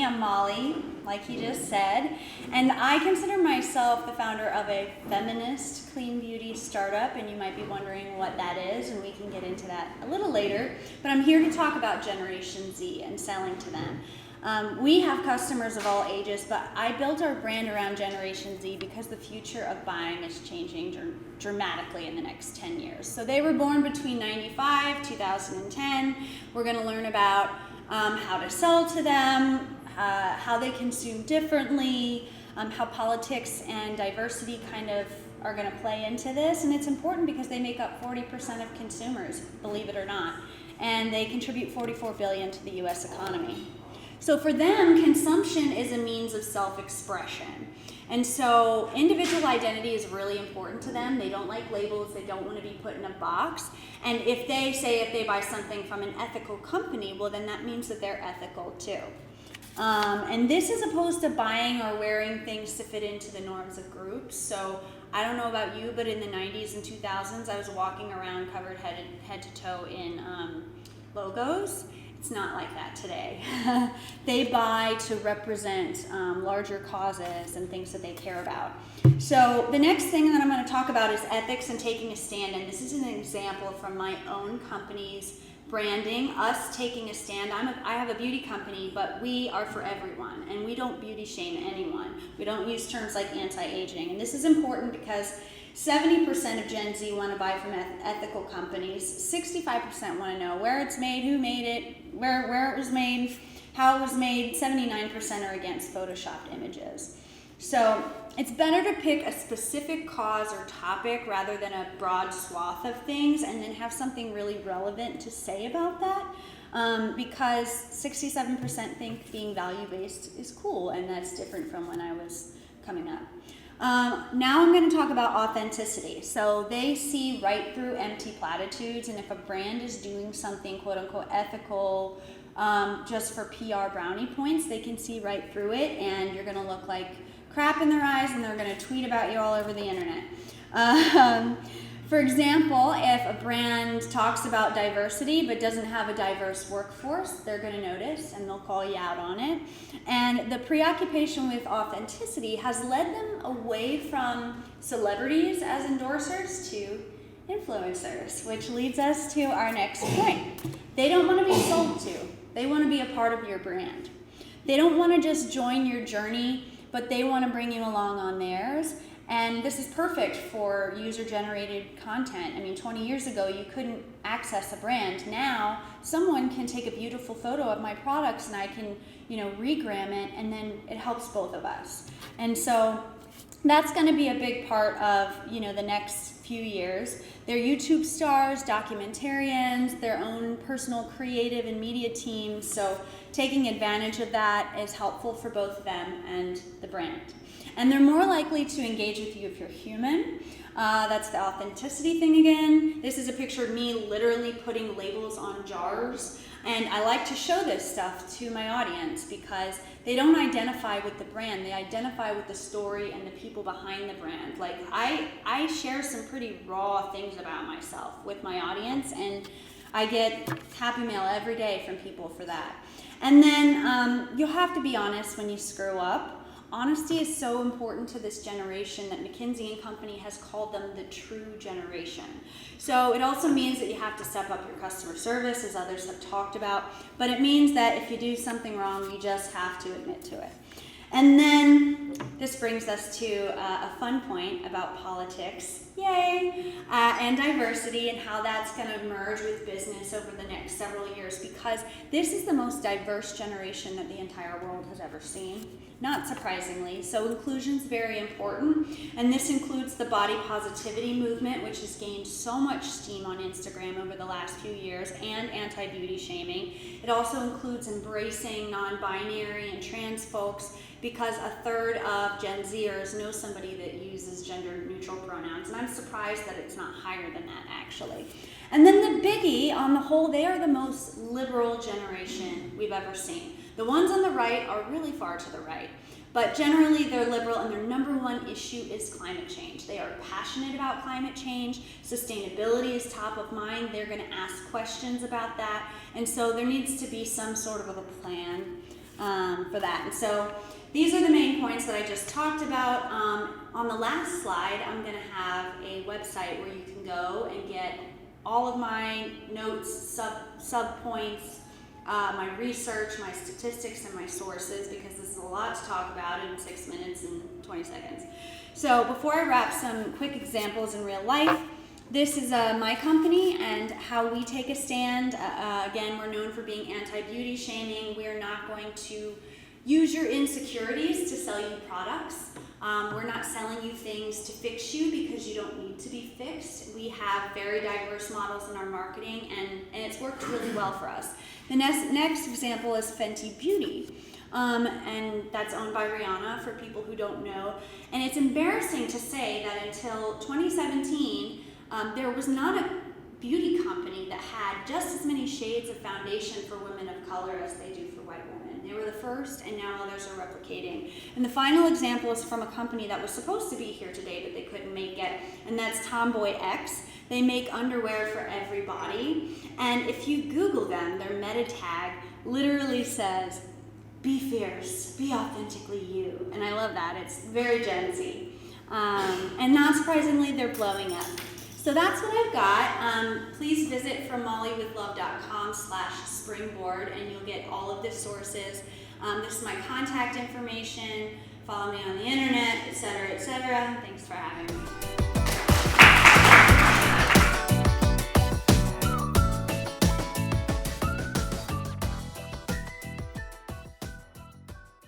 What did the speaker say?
I'm Molly, like he just said, and I consider myself the founder of a feminist clean beauty startup, and you might be wondering what that is, and we can get into that a little later, but I'm here to talk about Generation Z and selling to them. We have customers of all ages, but I built our brand around Generation Z because the future of buying is changing dramatically in the next 10 years. So they were born between 95, 2010. We're going to learn about how to sell to them, how they consume differently, how politics and diversity kind of are going to play into this. And it's important because they make up 40% of consumers, believe it or not. And they contribute $44 billion to the US economy. So for them, consumption is a means of self-expression. And so individual identity is really important to them. They don't like labels. They don't want to be put in a box. And if they buy something from an ethical company, well, then that means that they're ethical too. And this is opposed to buying or wearing things to fit into the norms of groups. So I don't know about you, but in the 90s and 2000s, I was walking around covered head to toe in logos. It's not like that today. They buy to represent larger causes and things that they care about. So the next thing that I'm going to talk about is ethics and taking a stand. And this is an example from my own company's branding, us taking a stand. I have a beauty company, but we are for everyone. And we don't beauty shame anyone. We don't use terms like anti-aging. And this is important because 70% of Gen Z want to buy from ethical companies. 65% want to know where it's made, who made it, where it was made, how it was made. 79% are against photoshopped images. So it's better to pick a specific cause or topic rather than a broad swath of things and then have something really relevant to say about that. Because 67% think being value-based is cool, and that's different from when I was coming up. Now I'm going to talk about authenticity. So they see right through empty platitudes, and if a brand is doing something quote unquote ethical just for PR brownie points, they can see right through it, and you're going to look like crap in their eyes, and they're going to tweet about you all over the internet. For example, if a brand talks about diversity but doesn't have a diverse workforce, they're going to notice and they'll call you out on it. And the preoccupation with authenticity has led them away from celebrities as endorsers to influencers, which leads us to our next point. They don't want to be sold to. They want to be a part of your brand. They don't want to just join your journey, but they want to bring you along on theirs. And this is perfect for user-generated content. I mean, 20 years ago, you couldn't access a brand. Now, someone can take a beautiful photo of my products and I can, regram it, and then it helps both of us. And so that's going to be a big part of, the next few years. They're YouTube stars, documentarians, their own personal creative and media teams. So taking advantage of that is helpful for both them and the brand. And they're more likely to engage with you if you're human. That's the authenticity thing again. This is a picture of me literally putting labels on jars. And I like to show this stuff to my audience because they don't identify with the brand. They identify with the story and the people behind the brand. Like I share some pretty raw things about myself with my audience, and I get happy mail every day from people for that. And then you'll have to be honest when you screw up. Honesty is so important to this generation that McKinsey & Company has called them the true generation. So it also means that you have to step up your customer service, as others have talked about, but it means that if you do something wrong, you just have to admit to it. And then this brings us to a fun point about politics, yay, and diversity and how that's going to merge with business over the next several years, because this is the most diverse generation that the entire world has ever seen, not surprisingly. So inclusion is very important, and this includes the body positivity movement, which has gained so much steam on Instagram over the last few years, and anti-beauty shaming. It also includes embracing non-binary and trans folks, because a third of Gen Zers know somebody that uses gender-neutral pronouns, and I'm surprised that it's not higher than that, actually. And then the biggie, on the whole, they are the most liberal generation we've ever seen. The ones on the right are really far to the right, but generally they're liberal, and their number one issue is climate change. They are passionate about climate change. Sustainability is top of mind. They're going to ask questions about that, and so there needs to be some sort of a plan for that. And so these are the main points that I just talked about. On the last slide, I'm going to have a website where you can go and get all of my notes, sub points, my research, my statistics, and my sources, because this is a lot to talk about in 6 minutes and 20 seconds. So before I wrap, some quick examples in real life. This is my company and how we take a stand. Again, we're known for being anti-beauty shaming. We are not going to use your insecurities to sell you products. We're not selling you things to fix you because you don't need to be fixed. We have very diverse models in our marketing, and it's worked really well for us. The next example is Fenty Beauty, and that's owned by Rihanna for people who don't know. And it's embarrassing to say that until 2017, there was not a beauty company that had just as many shades of foundation for women of color as they do for white women. They were the first, and now others are replicating. And the final example is from a company that was supposed to be here today, but they couldn't make it, and that's Tomboy X. They make underwear for everybody, and if you Google them, their meta tag literally says, "Be fierce, be authentically you." And I love that. It's very Gen Z. And not surprisingly, they're blowing up. So that's what I've got. Please visit FromMollyWithLove.com/springboard, and you'll get all of the sources. This is my contact information. Follow me on the internet, etc., etc. Thanks for having me.